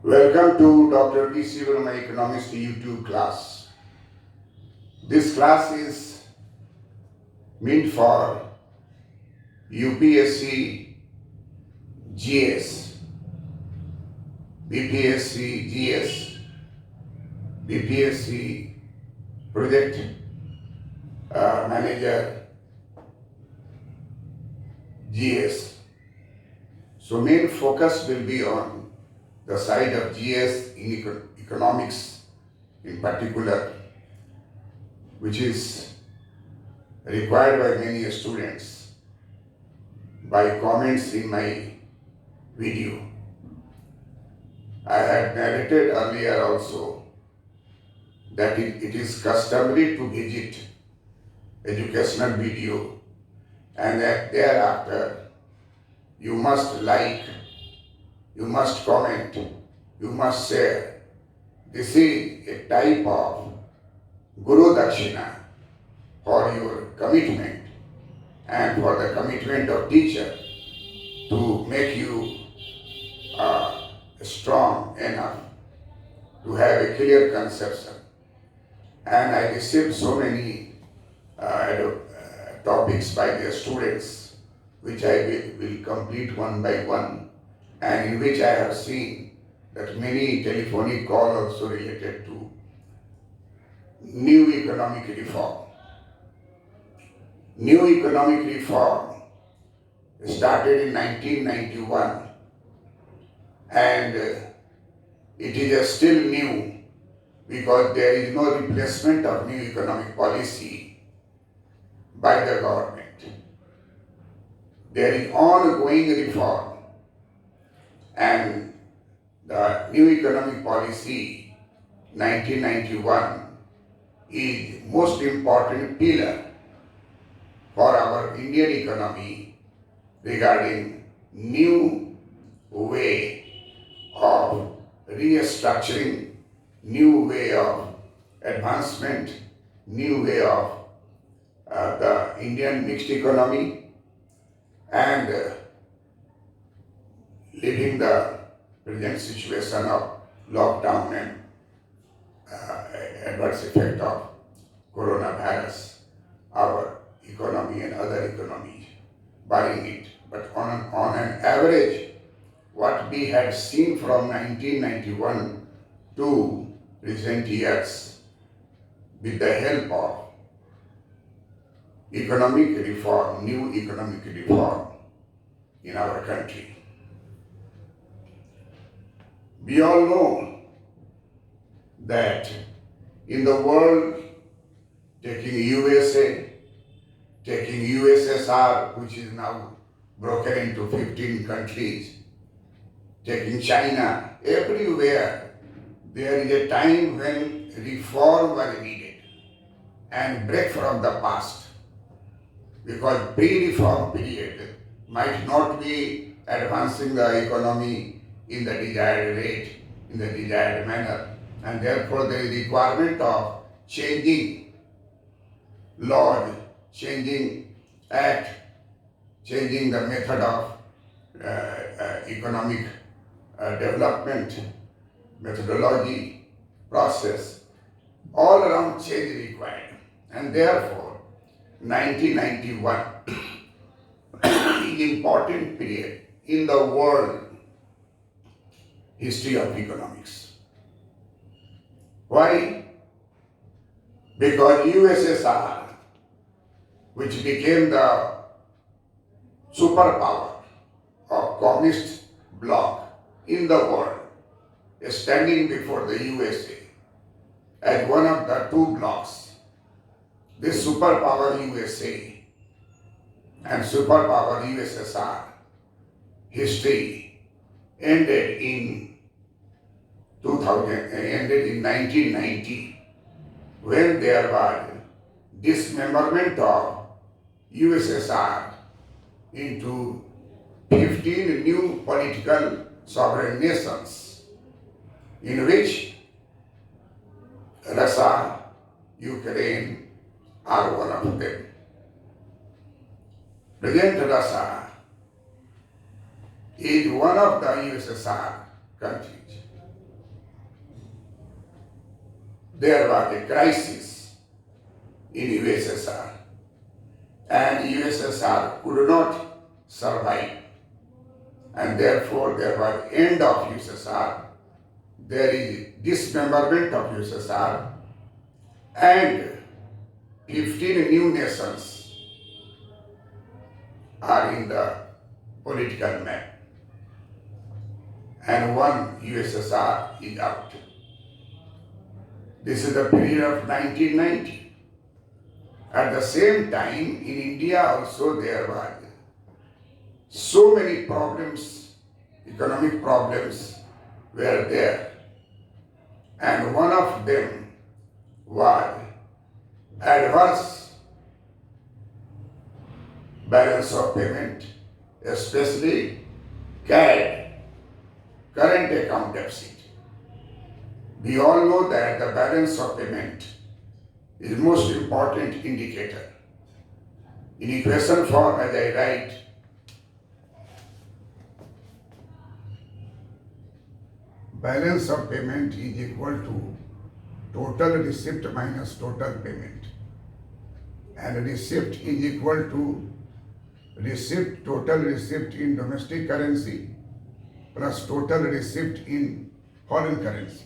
Welcome to Dr. P.C. Verma Economics YouTube class. This class is meant for UPSC, GS, BPSC, GS, BPSC, Project Manager, GS. So main focus will be on the side of GS in economics in particular, which is required by many students by comments in my video. I had narrated earlier also that it is customary to visit educational video and that thereafter you must like, you must comment, you must share. This is a type of Guru Dakshina for your commitment and for the commitment of teacher to make you strong enough to have a clear conception. And I received so many topics by the students, which I will complete one by one, and in which I have seen that many telephonic calls also related to new economic reform. New economic reform started in 1991 and it is still new because there is no replacement of new economic policy by the government. There is ongoing reform and the new economic policy 1991 is most important pillar for our Indian economy regarding new way of restructuring, new way of advancement, new way of the Indian mixed economy and leaving the present situation of lockdown and adverse effect of coronavirus, our economy and other economies, barring it. But on an average, what we had seen from 1991 to recent years, with the help of economic reform, new economic reform in our country. We all know that in the world, taking USA, taking USSR, which is now broken into 15 countries, taking China, everywhere there is a time when reform was needed and break from the past, because pre-reform period might not be advancing the economy in the desired rate, in the desired manner, and therefore there is requirement of changing laws, changing act, changing the method of economic development, methodology, process, all around change required. And therefore, 1991 is important period in the world history of economics. Why? Because USSR, which became the superpower of communist bloc in the world, standing before the USA as one of the two blocs. This superpower USA and superpower USSR history ended in 1990, when there was dismemberment of USSR into 15 new political sovereign nations, in which Russia, Ukraine are one of them. Present Russia is one of the USSR countries. there was a crisis in USSR, and USSR could not survive, and therefore there was end of USSR. There is dismemberment of USSR, and 15 new nations are in the political map, and one USSR is out. This is the period of 1990. At the same time, in India also there were so many problems, economic problems were there. And one of them was adverse balance of payment, especially CAD, current account deficit. We all know that the balance of payment is the most important indicator. In equation form, as I write, balance of payment is equal to total receipt minus total payment. And receipt is equal to total receipt in domestic currency plus total receipt in foreign currency.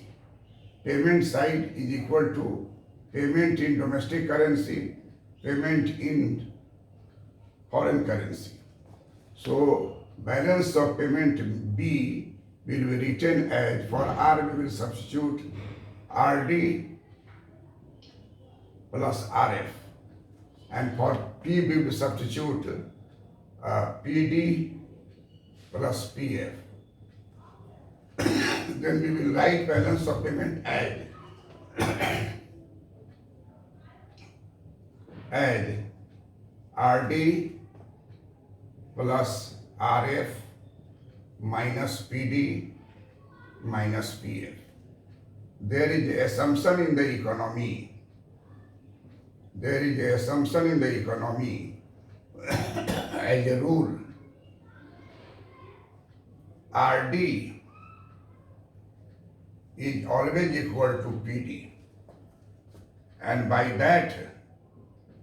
Payment side is equal to payment in domestic currency, payment in foreign currency. So balance of payment B will be written as, for R we will substitute RD plus RF, and for P we will substitute PD plus PF. Then we will write balance of payment as RD plus RF minus PD minus PF. There is an assumption in the economy. As a rule. RD is always equal to PD, and by that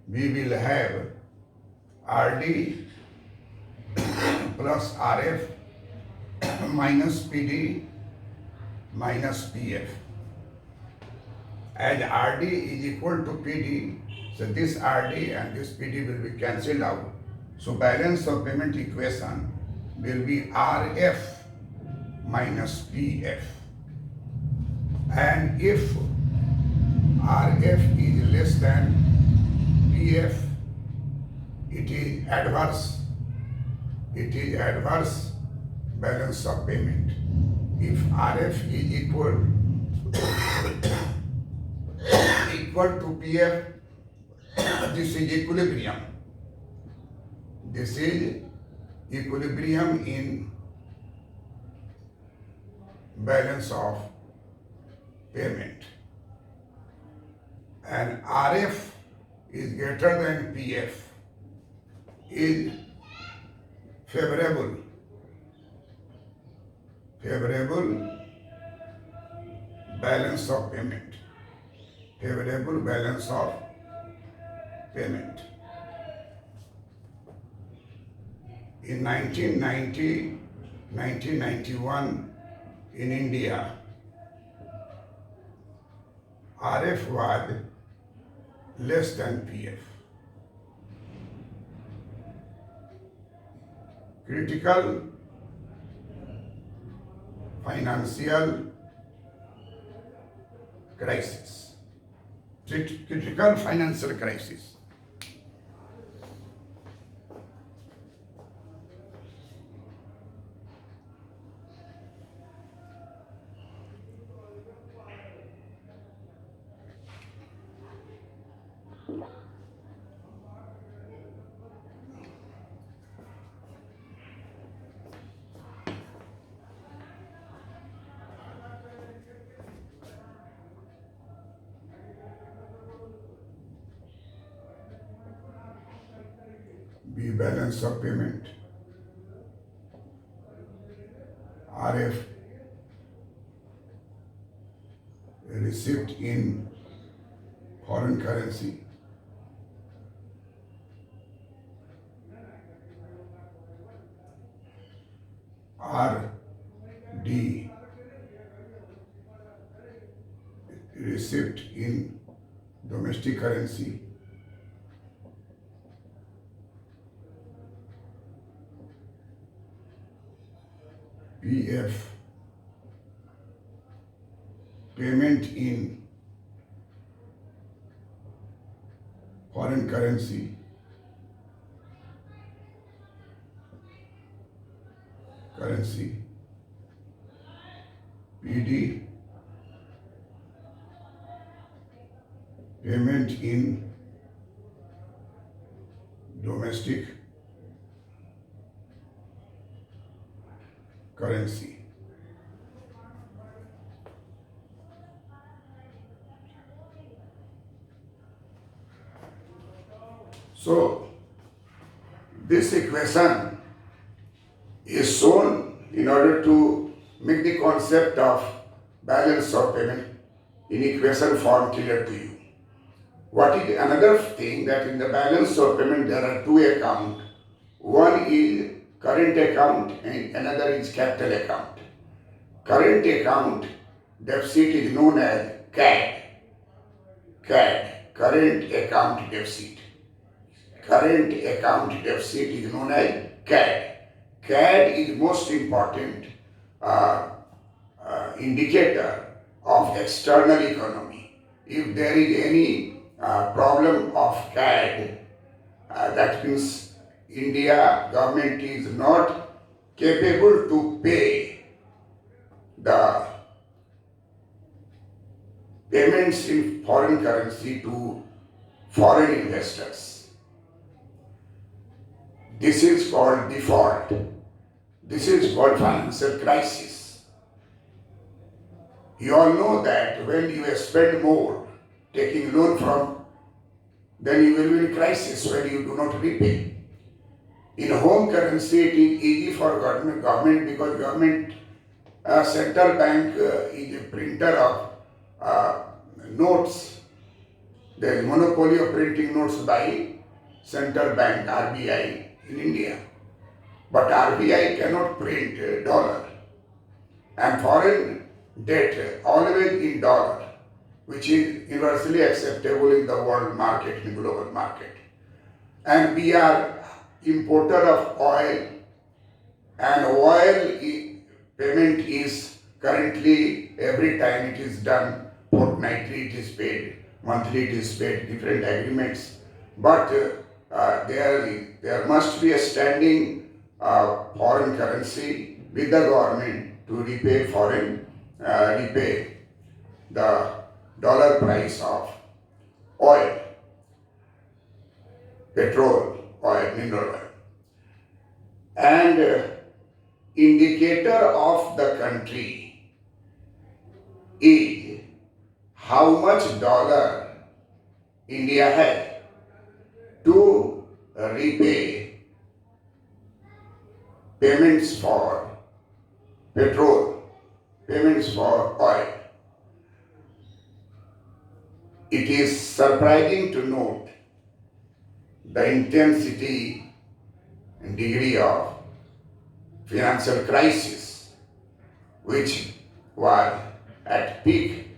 we will have RD plus RF minus PD minus PF. As RD is equal to PD, so this RD and this PD will be cancelled out. So balance of payment equation will be RF minus PF. And if RF is less than PF, it is adverse balance of payment. If RF is equal to PF, this is equilibrium. This is equilibrium in balance of payment. And RF is greater than PF is favorable balance of payment. In 1991 in India, RF was less than PF. Critical financial crisis. Critical financial crisis. B, balance of payment. RF, receipt in foreign currency, RD receipt in domestic currency, PF payment in foreign currency, PD payment in domestic currency. So this equation is shown in order to make the concept of balance of payment in equation form clear to you. What is another thing that in the balance of payment there are two accounts. One is current account and another is capital account. Current account deficit is known as CAD. Current account deficit. Current account deficit is known as CAD. CAD is most important indicator of external economy. If there is any problem of CAD, that means India government is not capable to pay the payments in foreign currency to foreign investors. This is called default. This is called financial crisis. You all know that when you spend more taking loan from, then you will be in crisis when you do not repay. In home currency, it is easy for government because government central bank is a printer of notes. There is monopoly of printing notes by central bank RBI in India. But RBI cannot print dollar. And foreign debt always in dollar, which is universally acceptable in the world market, in the global market. And we are importer of oil, and oil payment is currently every time it is done, fortnightly it is paid, monthly it is paid, different agreements. But there must be a standing foreign currency with the government to repay the dollar price of oil, petrol, oil, mineral oil. And indicator of the country is how much dollar India has to repay payments for petrol, payments for oil. It is surprising to note the intensity and degree of financial crisis which was at peak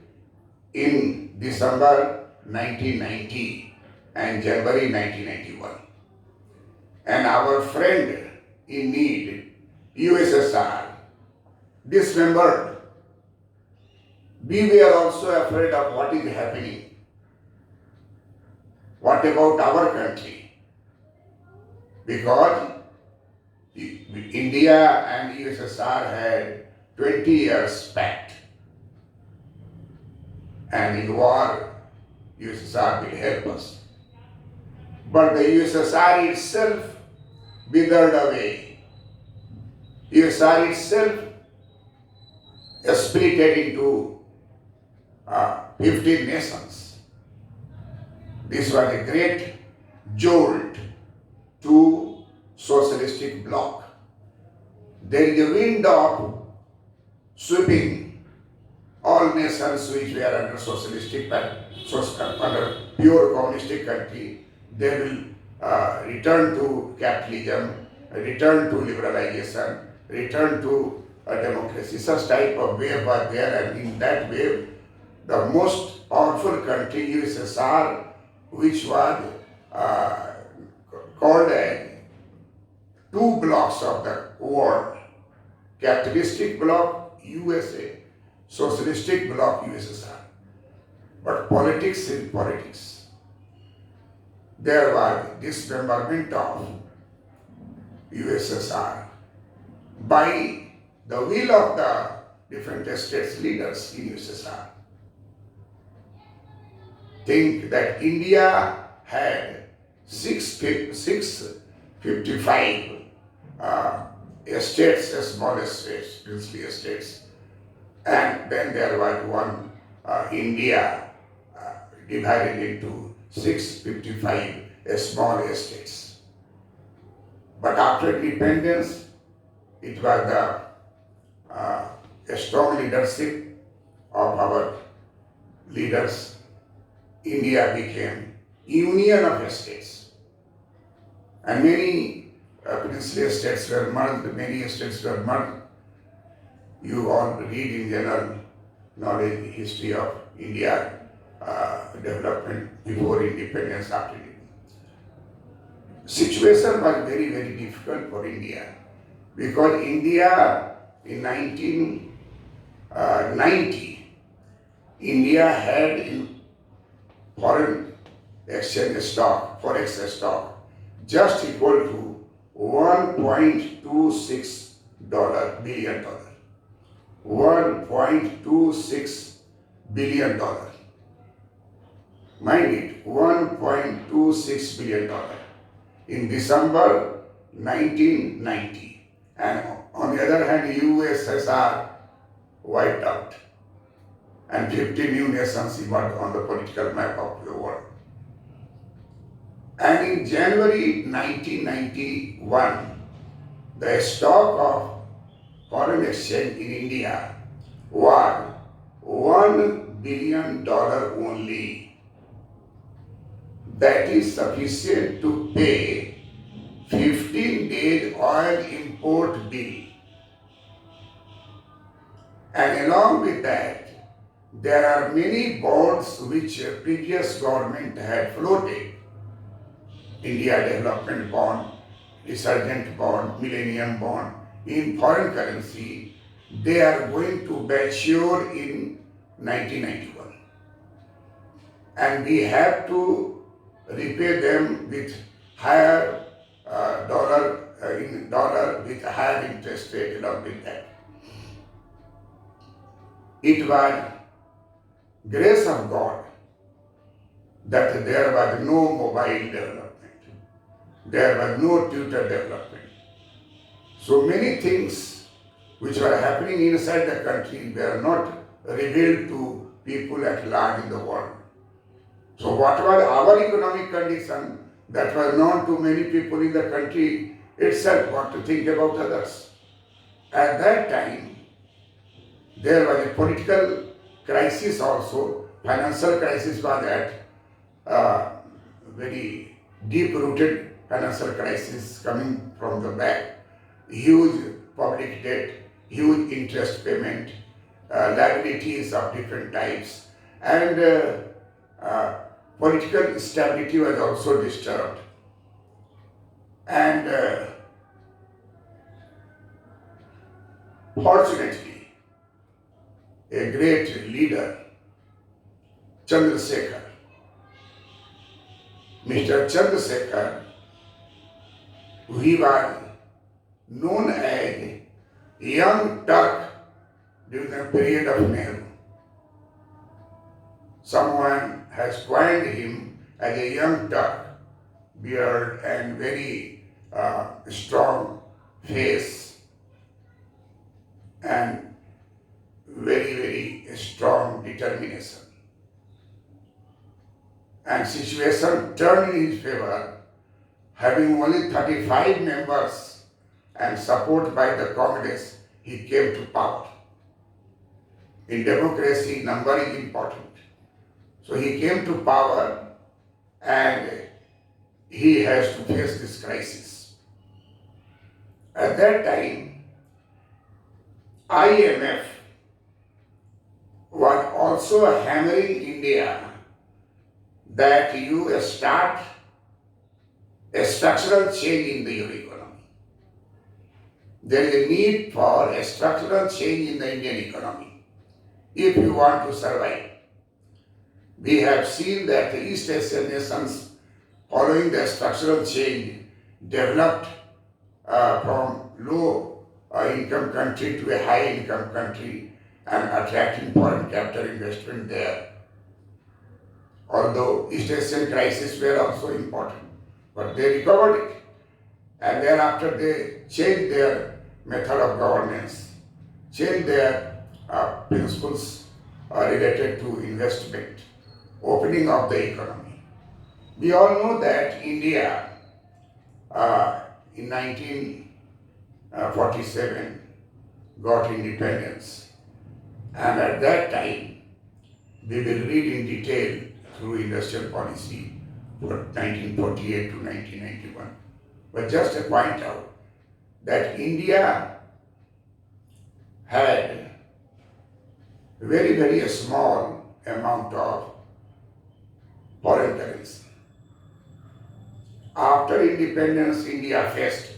in December 1990 and January 1991. And our friend in need, USSR, dismembered. We were also afraid of what is happening. What about our country? Because India and USSR had 20 years pact. And in war, USSR will help us. But the USSR itself withered away. USSR itself split into 15 nations. This was a great jolt to socialistic bloc. There is a wind of sweeping all all nations which were under socialistic, under pure communistic country, they will return to capitalism, return to liberalization, return to democracy. Such type of wave was there, and in that wave, the most powerful country, USSR, which was called as two blocks of the world, capitalistic bloc USA, socialistic bloc USSR. But politics is politics. There was dismemberment of USSR by the will of the different states leaders in USSR. Think that India had 655 estates, small estates, princely estates, and then there was one India divided into 655 small estates. But after independence, it was the strong leadership of our leaders. India became union of estates, and many princely estates were merged, many estates were merged. You all read in general knowledge history of India development before independence, after independence. Situation was very, very difficult for India, because India in 1990, India had in foreign exchange stock, forex stock, just equal to $1.26 billion. $1.26 billion. Mind it, $1.26 billion in December 1990. And on the other hand, USSR wiped out, and 50 new nations emerged on the political map of the world. And in January 1991, the stock of foreign exchange in India was $1 billion only. That is sufficient to pay 15 days oil import bill. And along with that, there are many bonds which previous government had floated. India Development Bond, Resurgent Bond, Millennium Bond, in foreign currency, they are going to mature in 1991. And we have to repay them with higher dollar with higher interest rate along with that. It was grace of God that there was no mobile development. There was no Twitter development. So many things which were happening inside the country were not revealed to people at large in the world. So what was our economic condition that was known to many people in the country itself, what to think about others. At that time, there was a political crisis also, financial crisis was at very deep-rooted financial crisis coming from the back. Huge public debt, huge interest payment, liabilities of different types, and political stability was also disturbed. And fortunately, a great leader, Chandrasekhar, Mr. Chandrasekhar, he was known as Young Turk during the period of Nehru. Someone has coined him as a young Turk, beard and very strong face and very, very strong determination. And situation turned in his favor, having only 35 members and support by the Congress, he came to power. In democracy, number is important. So he came to power and he has to face this crisis. At that time, IMF was also hammering India that you start a structural change in your economy. There is a need for a structural change in the Indian economy if you want to survive. We have seen that the East Asian nations, following the structural change, developed from low income country to a high income country and attracting foreign capital investment there. Although East Asian crises were also important, but they recovered it. And thereafter they changed their method of governance, changed their principles related to investment, opening of the economy. We all know that India in 1947 got independence, and at that time we will read in detail through industrial policy for 1948 to 1991. But just to point out that India had very, very small amount of foreign currency. After independence, India faced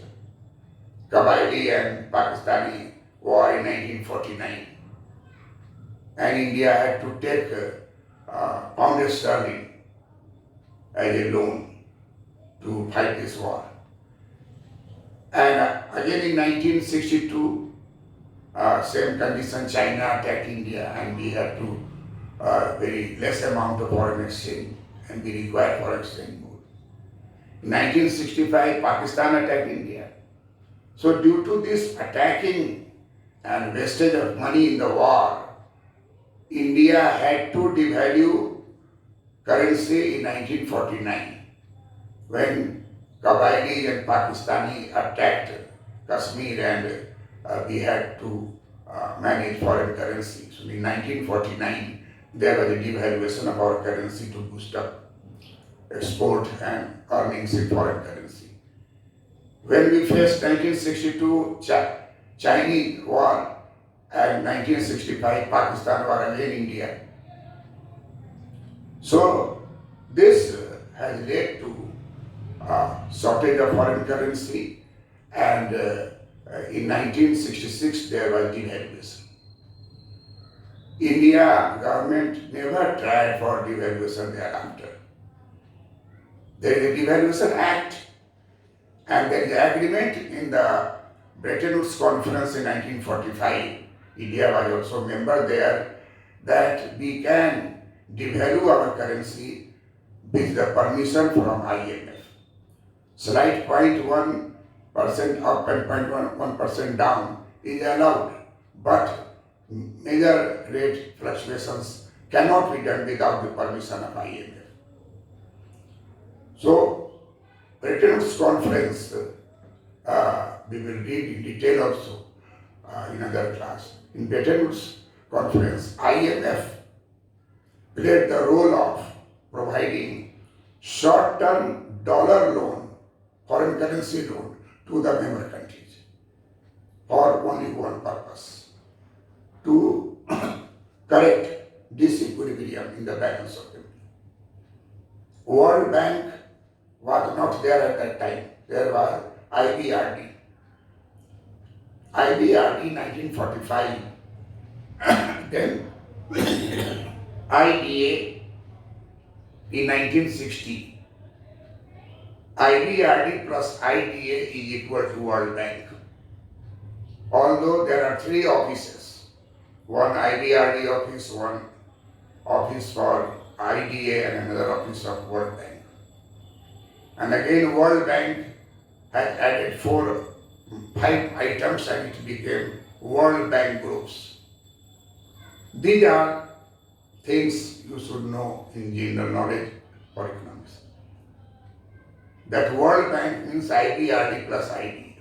Kabyle and Pakistani war in 1949. And India had to take pound sterling as a loan to fight this war. And again in 1962, same condition, China attacked India and we had to very less amount of foreign exchange and we require foreign exchange more. In 1965, Pakistan attacked India. So due to this attacking and wastage of money in the war, India had to devalue currency in 1949 when Kabyle and Pakistani attacked Kashmir and we had to manage foreign currency. So in 1949, there was a devaluation of our currency to boost up export and earnings in foreign currency. When we faced 1962 Chinese war and 1965 Pakistan war again India. So this has led to shortage of foreign currency, and in 1966 there was devaluation. India government never tried for devaluation thereafter. There is a devaluation act and there is an agreement in the Bretton Woods conference in 1945. India was also a member there that we can devalue our currency with the permission from IMF. Slight 0.1% up and 0.1% down is allowed, but major rate fluctuations cannot be done without the permission of IMF. So, Bretton Woods Conference, we will read in detail also in another class. In Bretton Woods Conference, IMF played the role of providing short-term dollar loan, foreign currency loan to the member countries for only one purpose, to correct disequilibrium in the balance of payment. World Bank was not there at that time. There was IBRD. IBRD 1945, then IDA in 1960. IBRD plus IDA is equal to World Bank. Although there are three offices, one IBRD office, one office for IDA and another office of World Bank. And again World Bank has added 5 items and it became World Bank groups. These are things you should know in general knowledge for economics. That World Bank means IBRD plus IDA.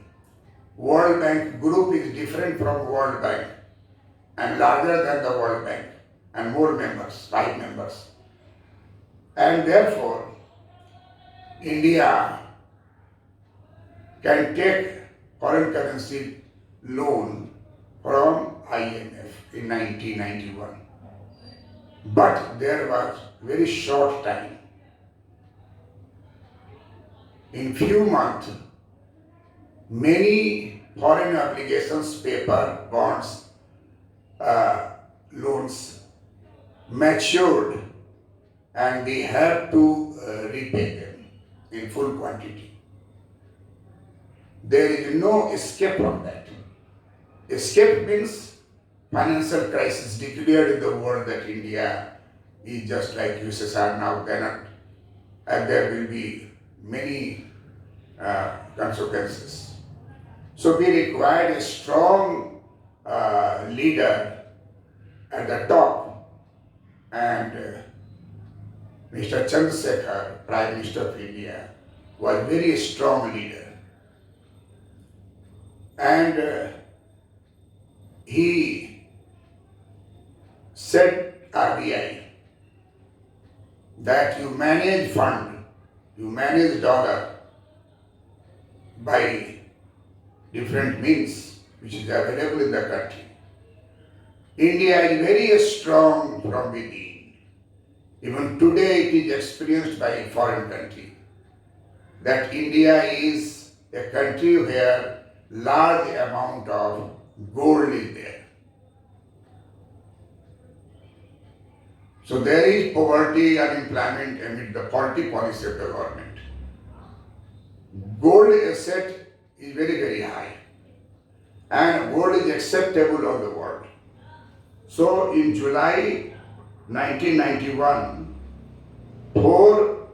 World Bank group is different from World Bank and larger than the World Bank and more members, 5 members. And therefore, India can take foreign currency loan from IMF in 1991. But there was very short time. In few months, many foreign obligations, paper, bonds, loans matured and we have to repay them in full quantity. There is no escape from that. Escape means financial crisis declared in the world that India is just like USSR now cannot, and there will be many consequences. So we required a strong leader at the top, and Mr. Chandrasekhar, Prime Minister of India, was a very strong leader. And he said RBI that you manage fund, you manage dollar by different means which is available in the country. India is very strong from within. Even today it is experienced by a foreign country that India is a country where large amount of gold is there. So there is poverty, unemployment amid the poverty policy of the government. Gold asset is very, very high. And gold is acceptable on the world. So in July 1991, for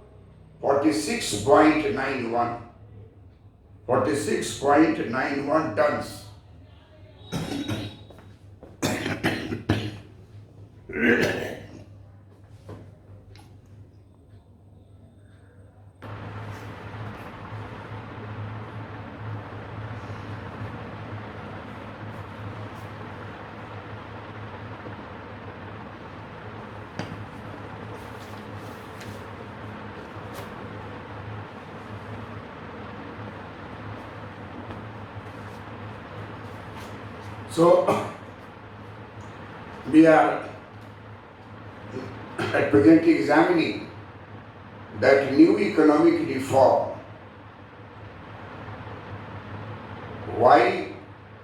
46.91 tons. So we are at present examining that new economic reform. Why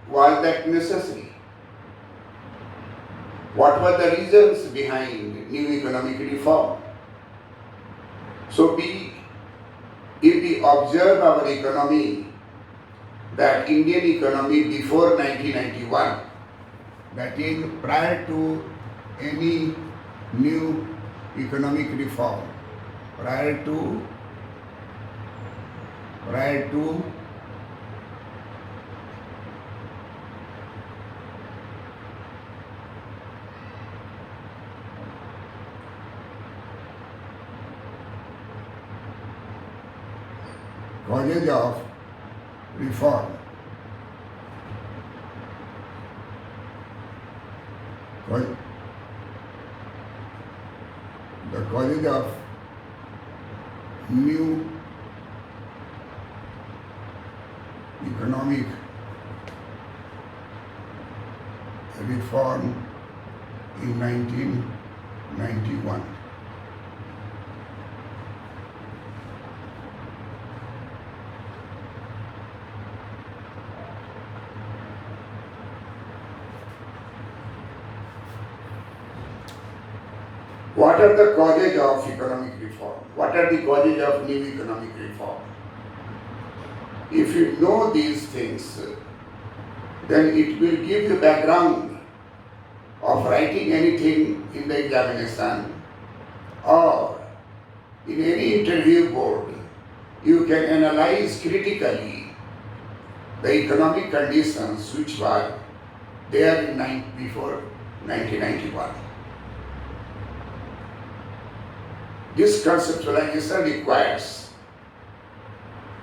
was that necessary? What were the reasons behind new economic reform? So if we observe our economy, that Indian economy before 1991, that is prior to any new economic reform, prior to causes of reform. The causes of new economic reform in 1991. What are the causes of economic reform? What are the causes of new economic reform? If you know these things, then it will give you background of writing anything in the examination or in any interview board. You can analyze critically the economic conditions which were there before 1991. This conceptualization requires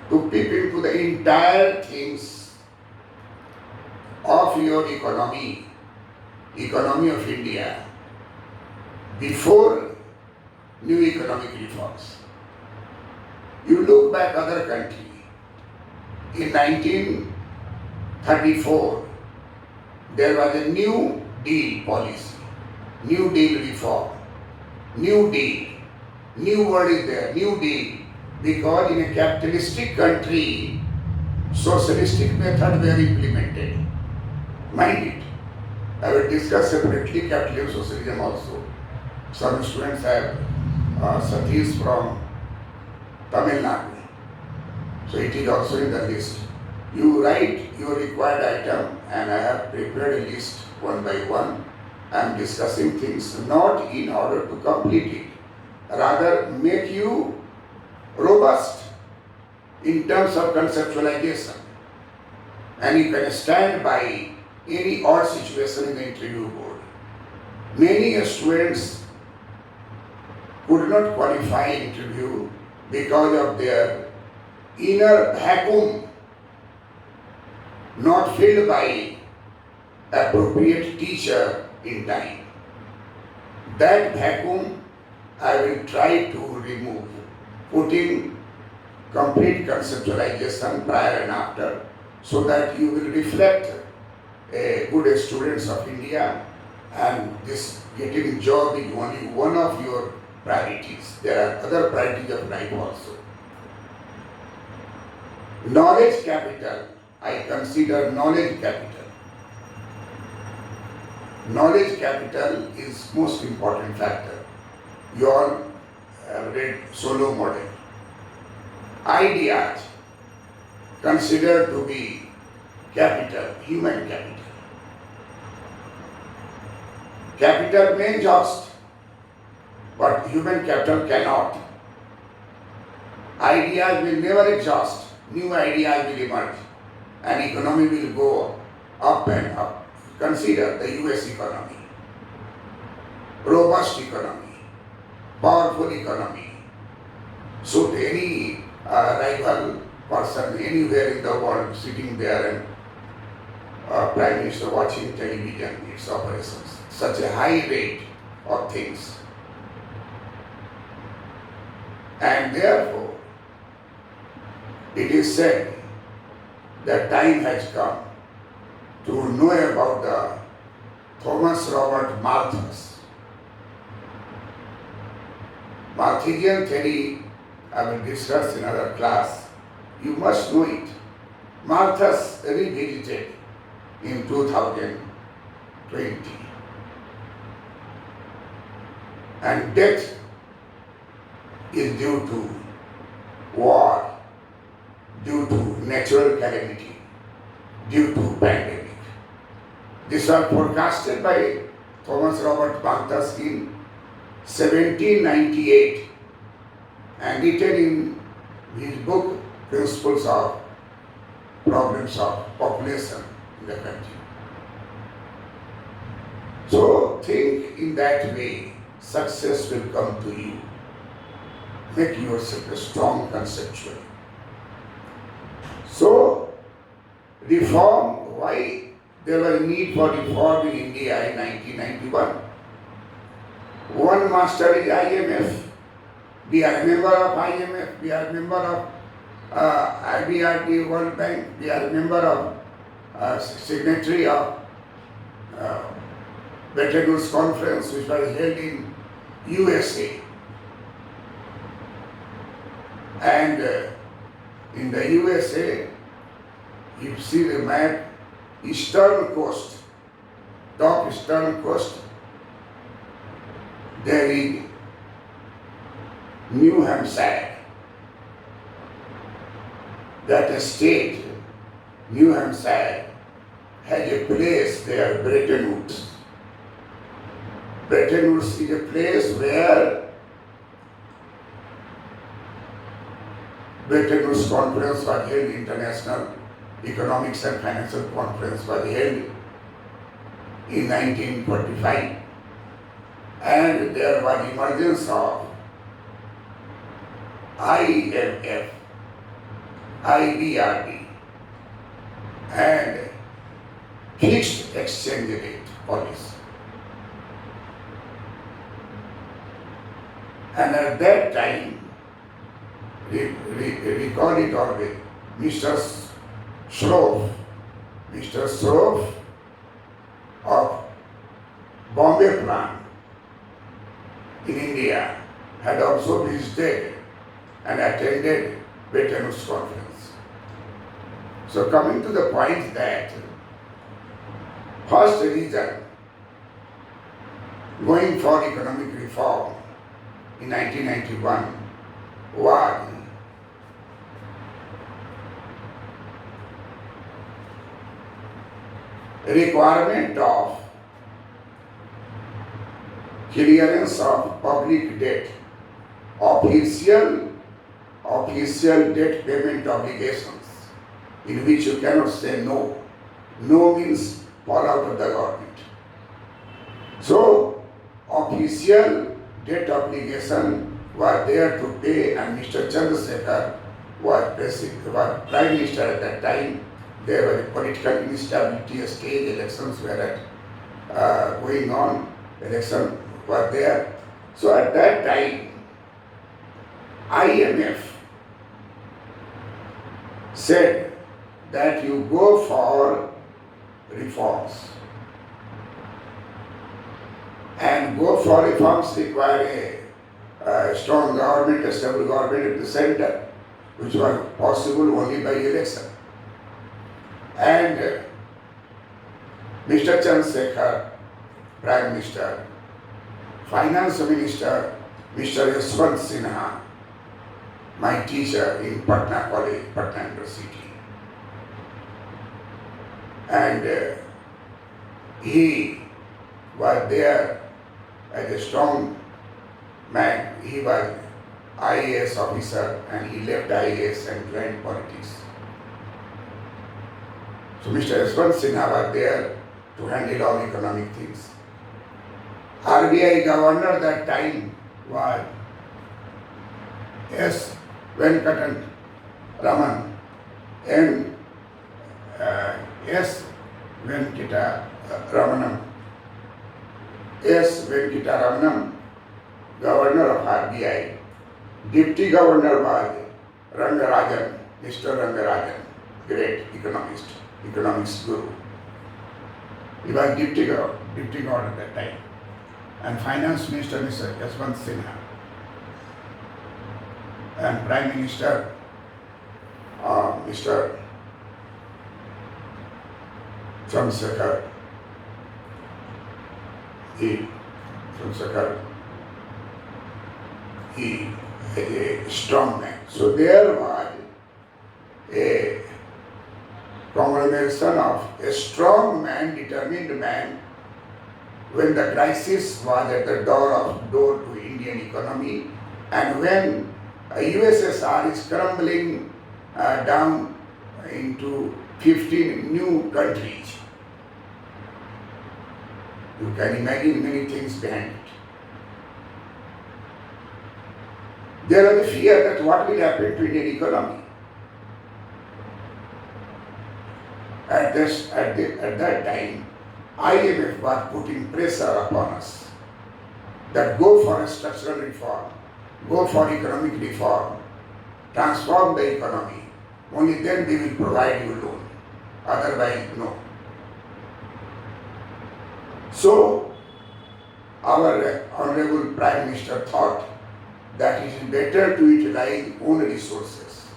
to peep into the entire things of your economy economy of India before new economic reforms. You look back other country. In 1934, there was a New Deal policy, New Deal reform, New Deal. New word is there, New Deal. Because in a capitalistic country, socialistic methods were implemented. Mind it. I will discuss separately capitalism socialism also. Some students have Satish from Tamil Nadu. So it is also in the list. You write your required item and I have prepared a list one by one. I am discussing things not in order to complete it, rather make you robust in terms of conceptualization. And you can stand by any odd situation in the interview board. Many students could not qualify interview because of their inner vacuum not filled by appropriate teacher in time. That vacuum I will try to remove, putting complete conceptualization prior and after, so that you will reflect a good students of India, and this getting job is only one of your priorities. There are other priorities of life also. Knowledge capital, I consider knowledge capital. Knowledge capital is most important factor. You all have read Solow model. Ideas considered to be capital, human capital. Capital may exhaust, but human capital cannot. Ideas will never exhaust. New ideas will emerge and economy will go up and up. Consider the US economy, robust economy, powerful economy. Should any rival person anywhere in the world sitting there and Prime Minister watching television, its operations, such a high rate of things. And therefore, it is said that time has come to know about the Thomas Robert Malthus. Malthusian theory I will discuss in another class. You must know it. Malthus revisited in 2020. And death is due to war, due to natural calamity, due to pandemic. These are forecasted by Thomas Robert Malthus in 1798 and written in his book Principles of Problems of Population in the country. So think in that way, success will come to you. Make yourself a strong conceptual. So, reform, why there was a need for reform in India in 1991? One master is IMF. We are a member of IMF, we are a member of IBRD, World Bank, we are a member of signatory of Bretton Woods Conference, which was held in USA. And in the USA, you see the map, eastern coast, top eastern coast, there is New Hampshire. That state, New Hampshire, has a place there, Bretton Woods. Bretton Woods is a place where Bretton Woods Conference was held, International Economics and Financial Conference was held in 1945. And there was emergence of IMF, IBRD, and fixed exchange rate policy. And at that time, recall it always, Mr. Shroff, Mr. Shroff of Bombay plant in India had also visited and attended Bretton Woods conference. So coming to the point that first reason going for economic reform in 1991 was a requirement of clearance of public debt, official debt payment obligations, in which you cannot say no. No means fall out of the government. So, official debt obligation was there to pay, and Mr. Chandrasekhar was Prime Minister at that time. There was a political instability, state elections were going on, election was there. So at that time, IMF said that you go for reforms. And go for reforms require a strong government, a stable government at the center, which was possible only by election. And Mr. Chandrasekhar, Prime Minister, Finance Minister, Mr. Yashwant Sinha, my teacher in Patna College, Patna University. And he was there as a strong man. He was IAS officer and he left IAS and joined politics. So Mr. Yashwant Sinha was there to handle all economic things. RBI governor that time was S. Venkata Raman and S. Venkata Ramanam. S. Venkata Ramanam, governor of RBI. Deputy governor was Rangarajan, Mr. Rangarajan, great economist, economics guru. He was deputy governor at that time. And finance minister, Mr. Yashwant Sinha. And prime minister, Mr. Chandrasekhar. He a strong man. So there was a conglomeration of a strong man, determined man, when the crisis was at the door to Indian economy, and when USSR is crumbling down into 15 new countries. You can imagine many things behind it. There was a fear that what will happen to Indian economy. At that time, IMF was putting pressure upon us that go for a structural reform, go for economic reform, transform the economy. Only then they will provide you loan. Otherwise, no. So, our Honorable Prime Minister thought that it is better to utilize own resources.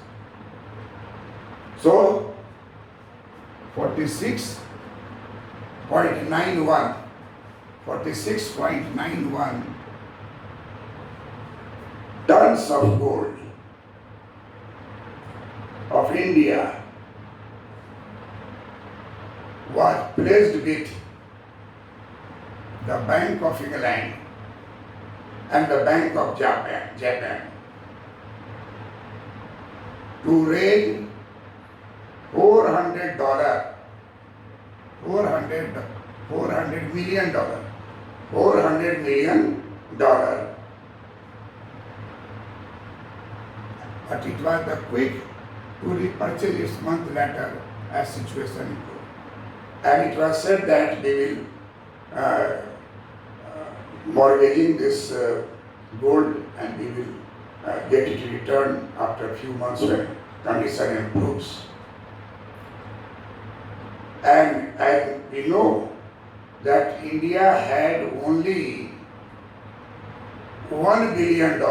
So, 46.91 tons of gold of India was placed with the Bank of England and the Bank of Japan to raise $400 million. But it was the quick to repurchase its month later as situation improved. And it was said that they will mortgaging this gold and we will get it returned after a few months when condition improves. And we know that India had only $1 billion